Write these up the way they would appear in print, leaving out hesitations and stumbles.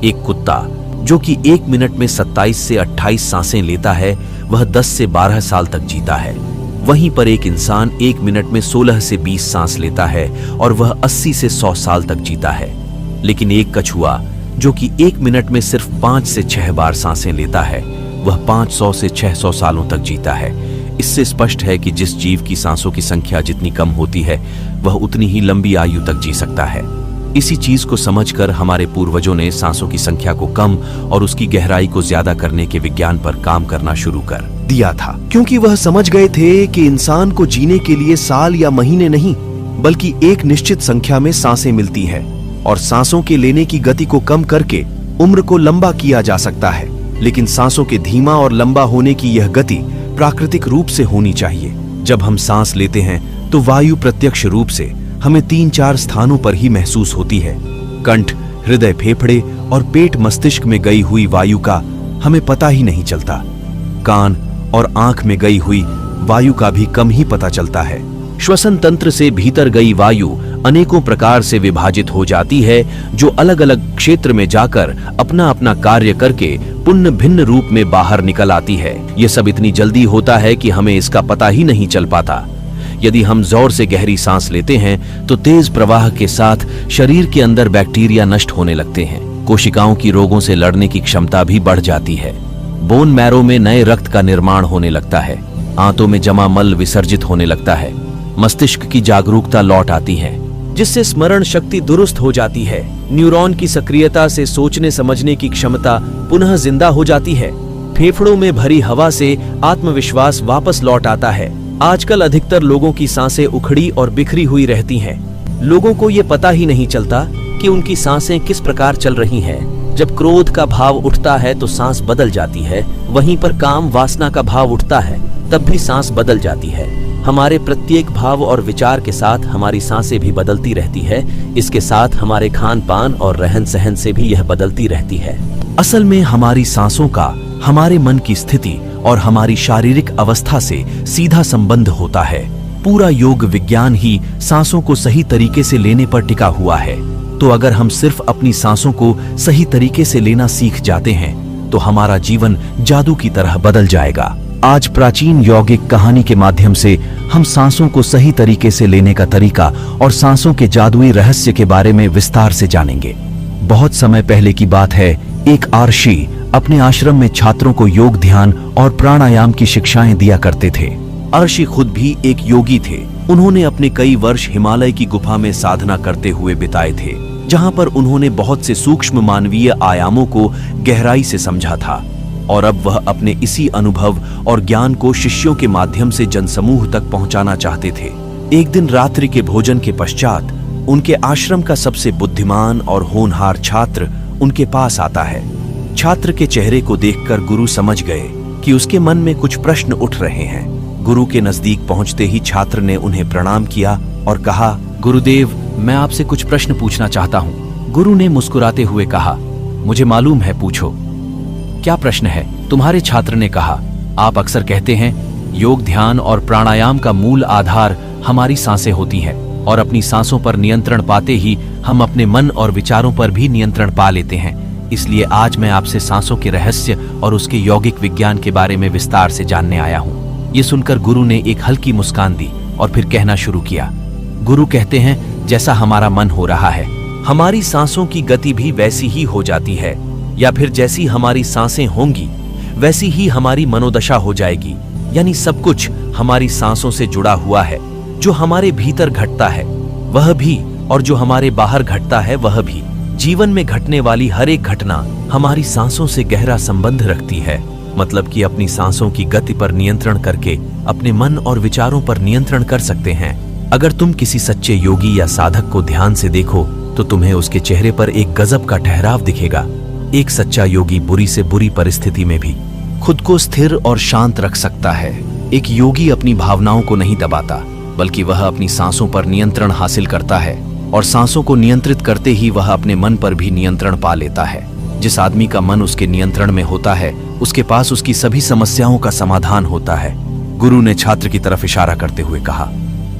एक कुत्ता जो कि 1 मिनट में 27 से 28 सांसें लेता है, वह 10 से 12 साल तक जीता है। वहीं पर एक इंसान 1 मिनट में 16 से 20 सांस लेता है और वह 80 से 100 साल तक जीता है। लेकिन एक कछुआ जो कि 1 मिनट में सिर्फ 5 से 6 बार सांसें लेता है, वह 500 से 600 सालों तक जीता है। इससे स्पष्ट है कि जिस जीव की सांसों की संख्या जितनी कम होती है, वह उतनी ही लंबी आयु तक जी सकता है। इसी चीज को समझकर हमारे पूर्वजों ने सांसों की संख्या को कम और उसकी गहराई को ज्यादा करने के विज्ञान पर काम करना शुरू कर दिया था, क्योंकि वह समझ गए थे कि इंसान को जीने के लिए साल या महीने नहीं, बल्कि एक निश्चित संख्या में सांसें मिलती है और सांसों के लेने की गति को कम करके उम्र को लंबा किया जा सकता है। लेकिन सांसों के धीमा और लंबा होने की यह गति प्राकृतिक रूप से होनी चाहिए। जब हम सांस लेते हैं तो वायु प्रत्यक्ष रूप से हमें 3-4 स्थानों पर ही महसूस होती है। कंठ, हृदय, फेफड़े और पेट मस्तिष्क में गई हुई वायु का हमें पता ही नहीं चलता। कान और आंख में गई हुई वायु का भी कम ही पता चलता है। श्वसन तंत्र से भीतर गई वायु अनेकों प्रकार से विभाजित हो जाती है, जो अलग अलग क्षेत्र में जाकर अपना अपना कार्य करके पुनः भिन्न रूप में बाहर निकल आती है। यह सब इतनी जल्दी होता है कि हमें इसका पता ही नहीं चल पाता। यदि हम जोर से गहरी सांस लेते हैं तो तेज प्रवाह के साथ शरीर के अंदर बैक्टीरिया नष्ट होने लगते हैं। कोशिकाओं की रोगों से लड़ने की क्षमता भी बढ़ जाती है। बोन मैरो में नए रक्त का निर्माण होने लगता है। आंतों में जमा मल विसर्जित होने लगता है। मस्तिष्क की जागरूकता लौट आती है, जिससे स्मरण शक्ति दुरुस्त हो जाती है। न्यूरॉन की सक्रियता से सोचने समझने की क्षमता पुनः जिंदा हो जाती है। फेफड़ों में भरी हवा से आत्मविश्वास वापस लौट आता है। आजकल अधिकतर लोगों की सांसें उखड़ी और बिखरी हुई रहती हैं। लोगों को ये पता ही नहीं चलता कि उनकी सांसें किस प्रकार चल रही हैं। जब क्रोध का भाव उठता है तो सांस बदल जाती है। वहीं पर काम वासना का भाव उठता है, तब भी सांस बदल जाती है। हमारे प्रत्येक भाव और विचार के साथ हमारी सांसें भी बदलती रहती है। इसके साथ हमारे खान पान और रहन सहन से भी यह बदलती रहती है। असल में हमारी सांसों का हमारे मन की स्थिति और हमारी शारीरिक अवस्था से सीधा संबंध होता है। पूरा योग विज्ञान ही सांसों को सही तरीके से लेने पर टिका हुआ है। तो अगर हम सिर्फ अपनी सांसों को सही तरीके से लेना सीख जाते हैं तो हमारा जीवन जादू की तरह बदल जाएगा। आज प्राचीन यौगिक कहानी के माध्यम से हम सांसों को सही तरीके से लेने का तरीका और सांसों के जादुई रहस्य के बारे में विस्तार से जानेंगे। बहुत समय पहले की बात है, एक आर्षि अपने आश्रम में छात्रों को योग, ध्यान और प्राणायाम की शिक्षाएं दिया करते थे। आर्षि खुद भी एक योगी थे। उन्होंने अपने कई वर्ष हिमालय की गुफा में साधना करते हुए बिताए थे, जहां पर उन्होंने बहुत से सूक्ष्म मानवीय आयामों को गहराई से समझा था। और अब वह अपने इसी अनुभव और ज्ञान को शिष्यों के माध्यम से जनसमूह तक पहुंचाना चाहते थे। एक दिन रात्रि के भोजन के पश्चात उनके आश्रम का सबसे बुद्धिमान और होनहार छात्र उनके पास आता है। छात्र के चेहरे को देखकर गुरु समझ गए कि उसके मन में कुछ प्रश्न उठ रहे हैं। गुरु के नजदीक पहुंचते ही छात्र ने उन्हें प्रणाम किया और कहा, गुरुदेव, मैं आपसे कुछ प्रश्न पूछना चाहता हूँ। गुरु ने मुस्कुराते हुए कहा, मुझे मालूम है, पूछो। क्या प्रश्न है? तुम्हारे छात्र ने कहा, आप अक्सर कहते हैं योग, ध्यान और प्राणायाम का मूल आधार हमारी सांसें होती हैं और अपनी सांसों पर नियंत्रण पाते ही हम अपने मन और विचारों पर भी नियंत्रण पा लेते हैं। इसलिए आज मैं आपसे सांसों के रहस्य और उसके यौगिक विज्ञान के बारे में विस्तार से जानने आया हूँ। ये सुनकर गुरु ने एक हल्की मुस्कान दी और फिर कहना शुरू किया। गुरु कहते हैं, जैसा हमारा मन हो रहा है, हमारी सांसों की गति भी वैसी ही हो जाती है, या फिर जैसी हमारी सांसें होंगी वैसी ही हमारी मनोदशा हो जाएगी। यानी सब कुछ हमारी सांसों से जुड़ा हुआ है। जो हमारे भीतर घटता है वह भी, और जो हमारे बाहर घटता है वह भी। जीवन में घटने वाली हर एक घटना हमारी सांसों से गहरा संबंध रखती है। मतलब कि अपनी सांसों की गति पर नियंत्रण करके अपने मन और विचारों पर नियंत्रण कर सकते हैं। अगर तुम किसी सच्चे योगी या साधक को ध्यान से देखो तो तुम्हें उसके चेहरे पर एक गजब का ठहराव दिखेगा। एक सच्चा योगी बुरी से बुरी परिस्थिति में भी खुद को स्थिर और शांत रख सकता है। एक योगी अपनी भावनाओं को नहीं दबाता, बल्कि वह अपनी सांसों पर नियंत्रण हासिल करता है और सांसों को नियंत्रित करते ही वह अपने मन पर भी नियंत्रण पा लेता है। जिस आदमी का मन उसके नियंत्रण में होता है, उसके पास उसकी सभी समस्याओं का समाधान होता है। गुरु ने छात्र की तरफ इशारा करते हुए कहा,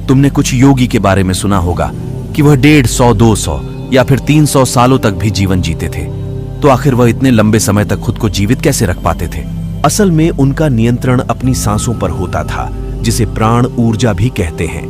तुमने कुछ योगी के बारे में सुना होगा कि वह 150, 200 या फिर 300 सालों तक भी जीवन जीते थे। तो आखिर वह इतने लंबे समय तक खुद को जीवित कैसे रख पाते थे? असल में उनका नियंत्रण अपनी सांसों पर होता था, जिसे प्राण ऊर्जा भी कहते हैं।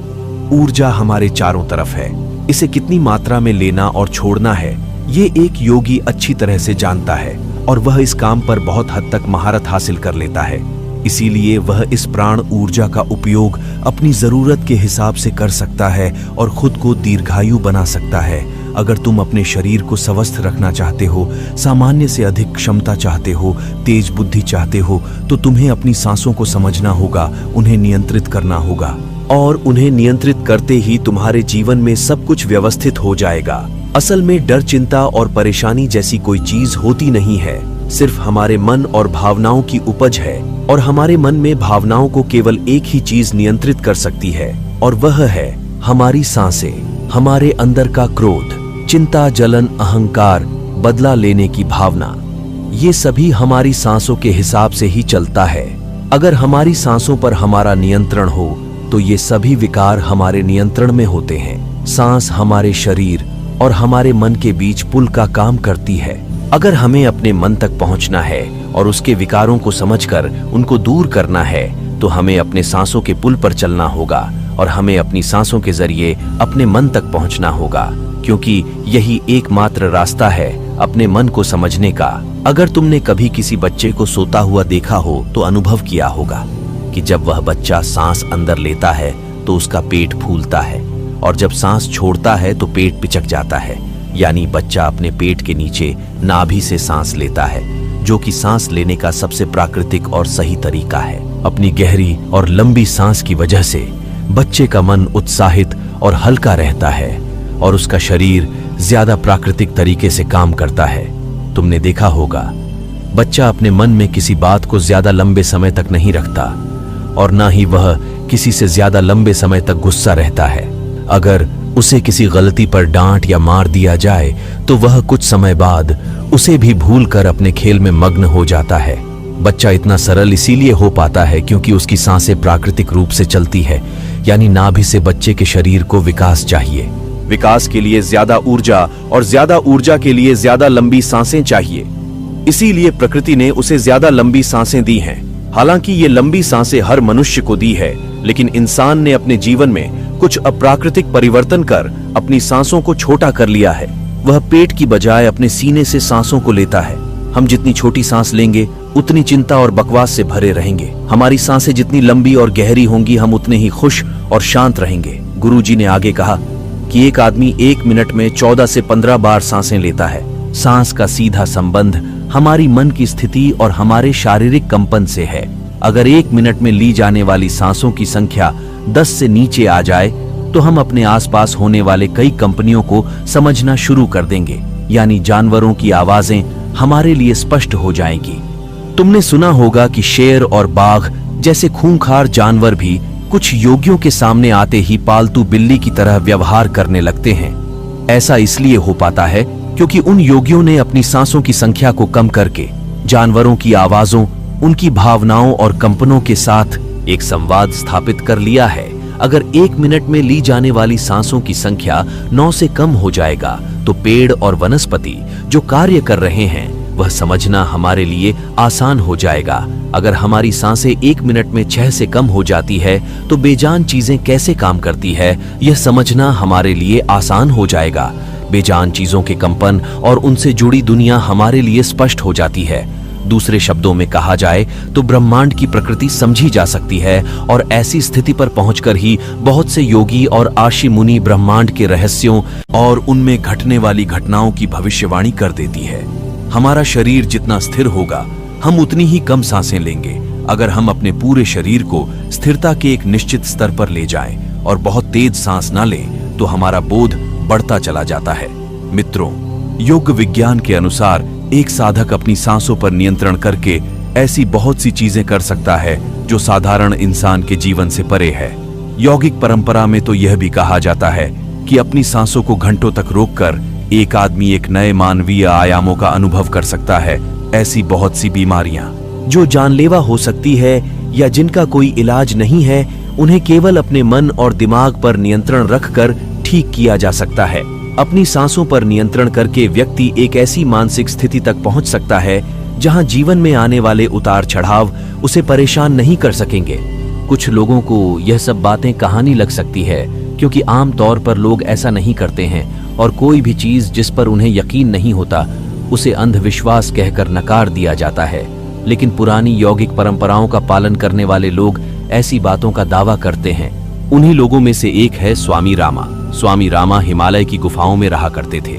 ऊर्जा हमारे चारों तरफ है। इसे कितनी मात्रा में लेना और छोड़ना है, ये एक योगी अच्छी तरह से जानता है और वह इस काम पर बहुत हद तक महारत हासिल कर लेता है। इसीलिए वह इस प्राण ऊर्जा का उपयोग अपनी जरूरत के हिसाब से कर सकता है और खुद को दीर्घायु बना सकता है। अगर तुम अपने शरीर को स्वस्थ रखना चाहते हो, सामान्य से अधिक क्षमता चाहते हो, तेज बुद्धि चाहते हो, तो तुम्हें अपनी सांसों को समझना होगा, उन्हें नियंत्रित करना होगा। और उन्हें नियंत्रित करते ही तुम्हारे जीवन में सब कुछ व्यवस्थित हो जाएगा। असल में डर, चिंता और परेशानी जैसी कोई चीज होती नहीं है, सिर्फ हमारे मन और भावनाओं की उपज है। और हमारे मन में भावनाओं को केवल एक ही चीज नियंत्रित कर सकती है, और वह है हमारी सांसें। हमारे अंदर का क्रोध, चिंता, जलन, अहंकार, बदला लेने की भावना, ये सभी हमारी सांसों के हिसाब से ही चलता है। अगर हमारी सांसों पर हमारा नियंत्रण हो तो ये सभी विकार हमारे नियंत्रण में होते हैं। सांस हमारे शरीर और हमारे मन के बीच पुल का काम करती है। अगर हमें अपने मन तक पहुंचना है और उसके विकारों को समझकर उनको दूर करना है, तो हमें अपने सांसों के पुल पर चलना होगा और हमें अपनी सांसों के जरिए अपने मन तक पहुंचना होगा, क्योंकि यही एकमात्र रास्ता है अपने मन को समझने का। अगर तुमने कभी किसी बच्चे को सोता हुआ देखा हो तो अनुभव किया होगा कि जब वह बच्चा सांस अंदर लेता है तो उसका पेट फूलता है, और जब सांस छोड़ता है तो पेट पिचक जाता है। यानी बच्चा अपने पेट के नीचे नाभि से सांस लेता है, जो कि सांस लेने का सबसे प्राकृतिक और सही तरीका है। अपनी गहरी और लंबी सांस की वजह से बच्चे का मन उत्साहित और हल्का रहता है और उसका शरीर ज्यादा प्राकृतिक तरीके से काम करता है। तुमने देखा होगा, बच्चा अपने मन में किसी बात को ज्यादा लंबे समय तक नहीं रखता और ना ही वह किसी से ज्यादा लंबे समय तक गुस्सा रहता है। अगर उसे किसी गलती पर डांट या मार दिया जाए तो वह कुछ समय बाद उसे भी भूलकर अपने खेल में मग्न हो जाता है। बच्चा इतना सरल इसीलिए हो पाता है क्योंकि उसकी सांसें प्राकृतिक रूप से चलती है, यानी नाभि से बच्चे के शरीर को विकास चाहिए। विकास के लिए ज्यादा ऊर्जा और ज्यादा ऊर्जा के लिए ज्यादा लंबी सांसें चाहिए। इसीलिए प्रकृति ने उसे ज्यादा लंबी सांसें दी हैं। हालांकि ये लंबी सांसें हर मनुष्य को दी है, लेकिन इंसान ने अपने जीवन में कुछ अप्राकृतिक परिवर्तन कर अपनी सांसों को छोटा कर लिया है। वह पेट की बजाय अपने सीने से सांसों को लेता है। हम जितनी छोटी सांस लेंगे उतनी चिंता और बकवास से भरे रहेंगे। हमारी सांसें जितनी लंबी और गहरी होंगी हम उतने ही खुश और शांत रहेंगे। गुरुजी ने आगे कहा कि एक आदमी 1 मिनट में 14 से 15 बार सांसें लेता है। सांस का सीधा संबंध हमारी मन की स्थिति और हमारे शारीरिक कंपन से है। अगर 1 मिनट में ली जाने वाली सांसों की संख्या 10 से नीचे आ जाए तो हम अपने आसपास होने वाले कई कंपनियों को समझना शुरू कर देंगे, यानी जानवरों की आवाजें हमारे लिए स्पष्ट हो जाएंगी। तुमने सुना होगा कि शेर और बाघ जैसे खूंखार जानवर भी कुछ योगियों के सामने आते ही पालतू बिल्ली की तरह व्यवहार करने लगते हैं। ऐसा इसलिए हो पाता है क्योंकि उन योगियों ने अपनी सांसों की संख्या को कम करके जानवरों की आवाजों, उनकी भावनाओं और कंपनों के साथ एक संवाद स्थापित कर लिया है। अगर 1 मिनट में ली जाने वाली सांसों की संख्या 9 से कम हो जाएगा तो पेड़ और वनस्पति जो कार्य कर रहे हैं वह समझना हमारे लिए आसान हो जाएगा। अगर हमारी सांसें 1 मिनट में 6 से कम हो जाती है तो बेजान चीजें कैसे काम करती है यह समझना हमारे लिए आसान हो जाएगा। बेजान चीजों के कंपन और उनसे जुड़ी दुनिया हमारे लिए स्पष्ट हो जाती है। दूसरे शब्दों में कहा जाए तो ब्रह्मांड की प्रकृति समझी जा सकती है, और ऐसी स्थिति पर पहुंचकर ही बहुत से योगी और आशी मुनि ब्रह्मांड के रहस्यों और उनमें घटने वाली घटनाओं की भविष्यवाणी कर देती है। हमारा शरीर जितना स्थिर होगा हम उतनी ही कम सांसें लेंगे। अगर हम अपने पूरे शरीर को स्थिरता के एक निश्चित स्तर पर ले जाएं और बहुत तेज सांस ना लें तो हमारा बोध बढ़ता चला जाता है। मित्रों, योग विज्ञान के अनुसार एक साधक अपनी सांसों पर नियंत्रण करके ऐसी बहुत सी चीजें कर सकता है जो साधारण इंसान के जीवन से परे है। यौगिक परंपरा में तो यह भी कहा जाता है कि अपनी सांसों को घंटों तक रोककर एक आदमी एक नए मानवीय आयामों का अनुभव कर सकता है। ऐसी बहुत सी बीमारियां जो जानलेवा हो सकती है या जिनका कोई इलाज नहीं है, उन्हें केवल अपने मन और दिमाग पर नियंत्रण रखकर ठीक किया जा सकता है। अपनी सांसों पर नियंत्रण करके व्यक्ति एक ऐसी मानसिक स्थिति तक पहुंच सकता है जहां जीवन में आने वाले उतार चढ़ाव उसे परेशान नहीं कर सकेंगे। कुछ लोगों को यह सब बातें कहानी लग सकती है, क्योंकि आम तौर पर लोग ऐसा नहीं करते हैं और कोई भी चीज जिस पर उन्हें यकीन नहीं होता उसे अंधविश्वास कहकर नकार दिया जाता है। लेकिन पुरानी यौगिक परंपराओं का पालन करने वाले लोग ऐसी बातों का दावा करते हैं। उन्हीं लोगों में से एक है स्वामी रामा। स्वामी रामा हिमालय की गुफाओं में रहा करते थे।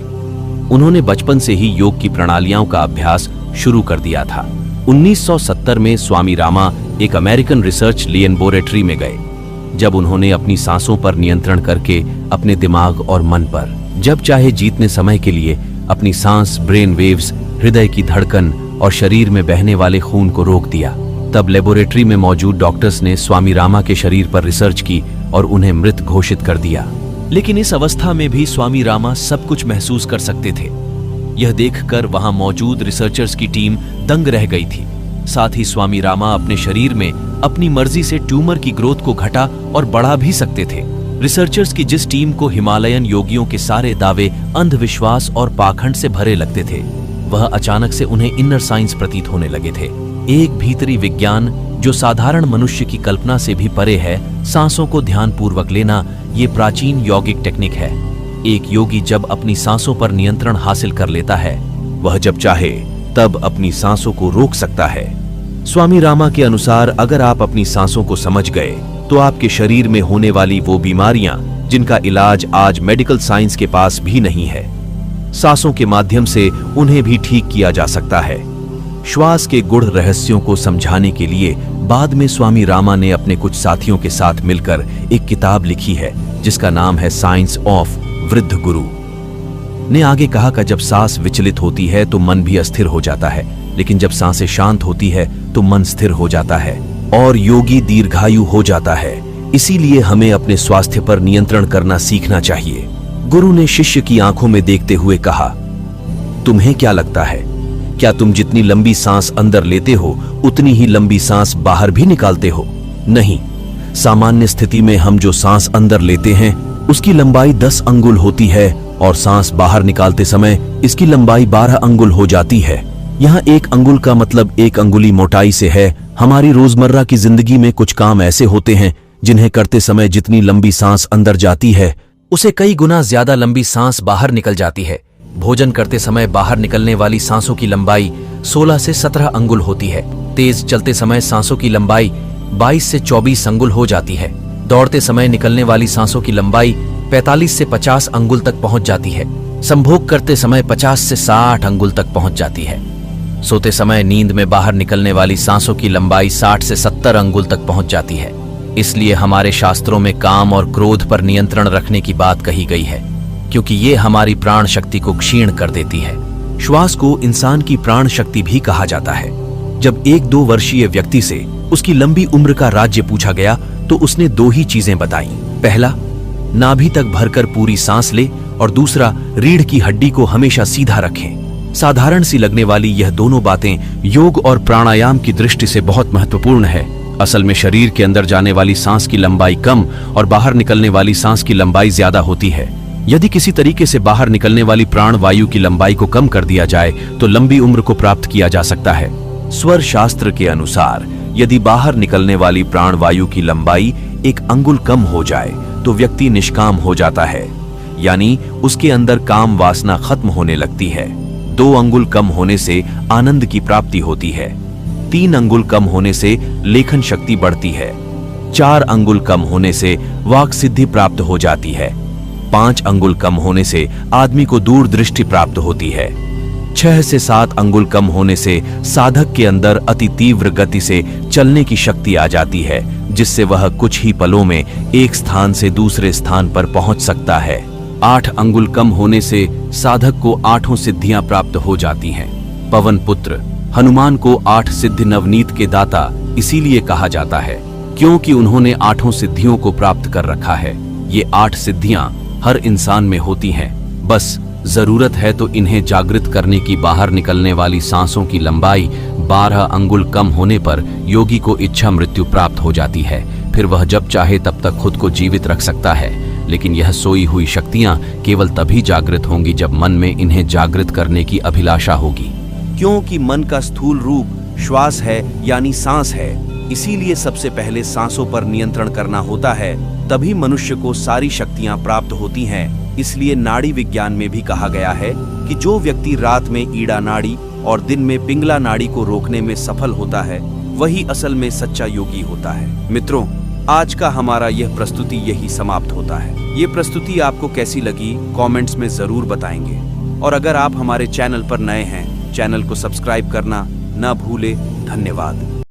उन्होंने बचपन से ही योग की प्रणालियों का अभ्यास शुरू कर दिया था। 1970 में स्वामी रामा एक अमेरिकन रिसर्च लैबोरेटरी में गए, जब उन्होंने अपनी सांसों पर नियंत्रण करके अपने दिमाग और मन पर जब चाहे जीतने समय के लिए अपनी सांस, ब्रेन वेव्स, हृदय की धड़कन और शरीर में बहने वाले खून को रोक दिया। तब लेबोरेटरी में मौजूद डॉक्टर्स ने स्वामी रामा के शरीर पर रिसर्च की और उन्हें मृत घोषित कर दिया। लेकिन इस अवस्था में भी स्वामी रामा सब कुछ महसूस कर सकते थे। यह देखकर वहां मौजूद रिसर्चर्स की टीम दंग रह गई थी। साथ ही स्वामी रामा अपने शरीर में अपनी मर्जी से ट्यूमर की ग्रोथ को घटा और बढ़ा भी सकते थे। रिसर्चर्स की जिस टीम को हिमालयन योगियों के सारे दावे अंधविश्वास और पाखंड से भरे लगते थे, वह अचानक से उन्हें इनर साइंस प्रतीत होने लगे थे। एक भीतरी विज्ञान जो साधारण मनुष्य की कल्पना से भी परे है। सांसों को ध्यानपूर्वक लेना ये प्राचीन यौगिक टेक्निक है। एक योगी जब अपनी सांसों पर नियंत्रण हासिल कर लेता है, वह जब चाहे तब अपनी सांसों को रोक सकता है। स्वामी रामा के अनुसार अगर आप अपनी सांसों को समझ गए तो आपके शरीर में होने वाली वो बीमारियां जिनका इलाज आज मेडिकल साइंस के पास भी नहीं है, सांसों के माध्यम से उन्हें भी ठीक किया जा सकता है। श्वास के गूढ़ रहस्यों को समझाने के लिए बाद में स्वामी रामा ने अपने कुछ साथियों के साथ मिलकर एक किताब लिखी है जिसका नाम है साइंस ऑफ वृद्ध गुरु। ने आगे कहा कि जब सांस विचलित होती है तो मन भी अस्थिर हो जाता है, लेकिन जब सांसें शांत होती है तो मन स्थिर हो जाता है और योगी दीर्घायु हो जाता है। इसीलिए हमें अपने स्वास्थ्य पर नियंत्रण करना सीखना चाहिए। गुरु ने शिष्य की आंखों में देखते हुए कहा, तुम्हें क्या लगता है, क्या तुम जितनी लंबी सांस अंदर लेते हो उतनी ही लंबी सांस बाहर भी निकालते हो? नहीं, सामान्य स्थिति में हम जो सांस अंदर लेते हैं उसकी लंबाई 10 अंगुल होती है और सांस बाहर निकालते समय इसकी लंबाई 12 अंगुल हो जाती है। यहाँ 1 अंगुल का मतलब 1 अंगुली मोटाई से है। हमारी रोजमर्रा की जिंदगी में कुछ काम ऐसे होते हैं जिन्हें करते समय जितनी लंबी सांस अंदर जाती है उसे कई गुना ज्यादा लंबी सांस बाहर निकल जाती है। भोजन करते समय बाहर निकलने वाली सांसों की लंबाई 16 से 17 अंगुल होती है। तेज चलते समय सांसों की लंबाई 22 से 24 अंगुल हो जाती है। दौड़ते समय निकलने वाली सांसों की लंबाई 45 से 50 अंगुल तक पहुंच जाती है। संभोग करते समय 50 से 60 अंगुल तक पहुंच जाती है। सोते समय नींद में बाहर निकलने वाली सांसों की लंबाई 60 से 70 अंगुल तक पहुंच जाती है। इसलिए हमारे शास्त्रों में काम और क्रोध पर नियंत्रण रखने की बात कही गई है, क्योंकि ये हमारी प्राण शक्ति को क्षीण कर देती है। श्वास को इंसान की प्राण शक्ति भी कहा जाता है। जब 1-2 वर्षीय व्यक्ति से उसकी लंबी उम्र का राज्य पूछा गया तो उसने 2 ही चीजें बताई। पहला, नाभि तक भरकर पूरी सांस ले और दूसरा, रीढ़ की हड्डी को हमेशा सीधा रखें। साधारण सी लगने वाली यह दोनों बातें योग और प्राणायाम की दृष्टि से बहुत महत्वपूर्ण है। असल में शरीर के अंदर जाने वाली सांस की लंबाई कम और बाहर निकलने वाली सांस की लंबाई ज्यादा होती है। यदि किसी तरीके से बाहर निकलने वाली प्राण वायु की लंबाई को कम कर दिया जाए तो लंबी उम्र को प्राप्त किया जा सकता है। स्वर शास्त्र के अनुसार यदि बाहर निकलने वाली प्राण वायु की लंबाई 1 अंगुल कम हो जाए तो व्यक्ति निष्काम हो जाता है, यानी उसके अंदर काम वासना खत्म होने लगती है। 2 अंगुल कम होने से आनंद की प्राप्ति होती है। 3 अंगुल कम होने से लेखन शक्ति बढ़ती है। 4 अंगुल कम होने से वाक सिद्धि प्राप्त हो जाती है। 5 अंगुल कम होने से आदमी को दूरदृष्टि प्राप्त होती है। 6 से 7 अंगुल कम होने से साधक के अंदर अति तीव्र गति से चलने की शक्ति आ जाती है, जिससे वह कुछ ही पलों में एक स्थान से दूसरे स्थान पर पहुंच सकता है। 8 अंगुल कम होने से साधक को 8 सिद्धियां प्राप्त हो जाती हैं। पवन पुत्र हनुमान को 8 सिद्धि नवनीत के दाता इसीलिए कहा जाता है क्योंकि उन्होंने 8 सिद्धियों को प्राप्त कर रखा है। ये 8 सिद्धियां हर इंसान में होती हैं, बस जरूरत है तो इन्हें जागृत करने की। बाहर निकलने वाली सांसों की लंबाई 12 अंगुल कम होने पर योगी को इच्छा मृत्यु प्राप्त हो जाती है। फिर वह जब चाहे तब तक खुद को जीवित रख सकता है। लेकिन यह सोई हुई शक्तियां केवल तभी जागृत होंगी जब मन में इन्हें जागृत करने की अभिलाषा होगी। क्योंकि मन का स्थूल रूप श्वास है, यानी सांस है, इसीलिए सबसे पहले सांसों पर नियंत्रण करना होता है, तभी मनुष्य को सारी शक्तियां प्राप्त होती हैं। इसलिए नाड़ी विज्ञान में भी कहा गया है कि जो व्यक्ति रात में ईड़ा नाड़ी और दिन में पिंगला नाड़ी को रोकने में सफल होता है, वही असल में सच्चा योगी होता है। मित्रों, आज का हमारा यह प्रस्तुति यही समाप्त होता है। ये प्रस्तुति आपको कैसी लगी कमेंट्स में जरूर बताएंगे, और अगर आप हमारे चैनल पर नए हैं, चैनल को सब्सक्राइब करना न भूले। धन्यवाद।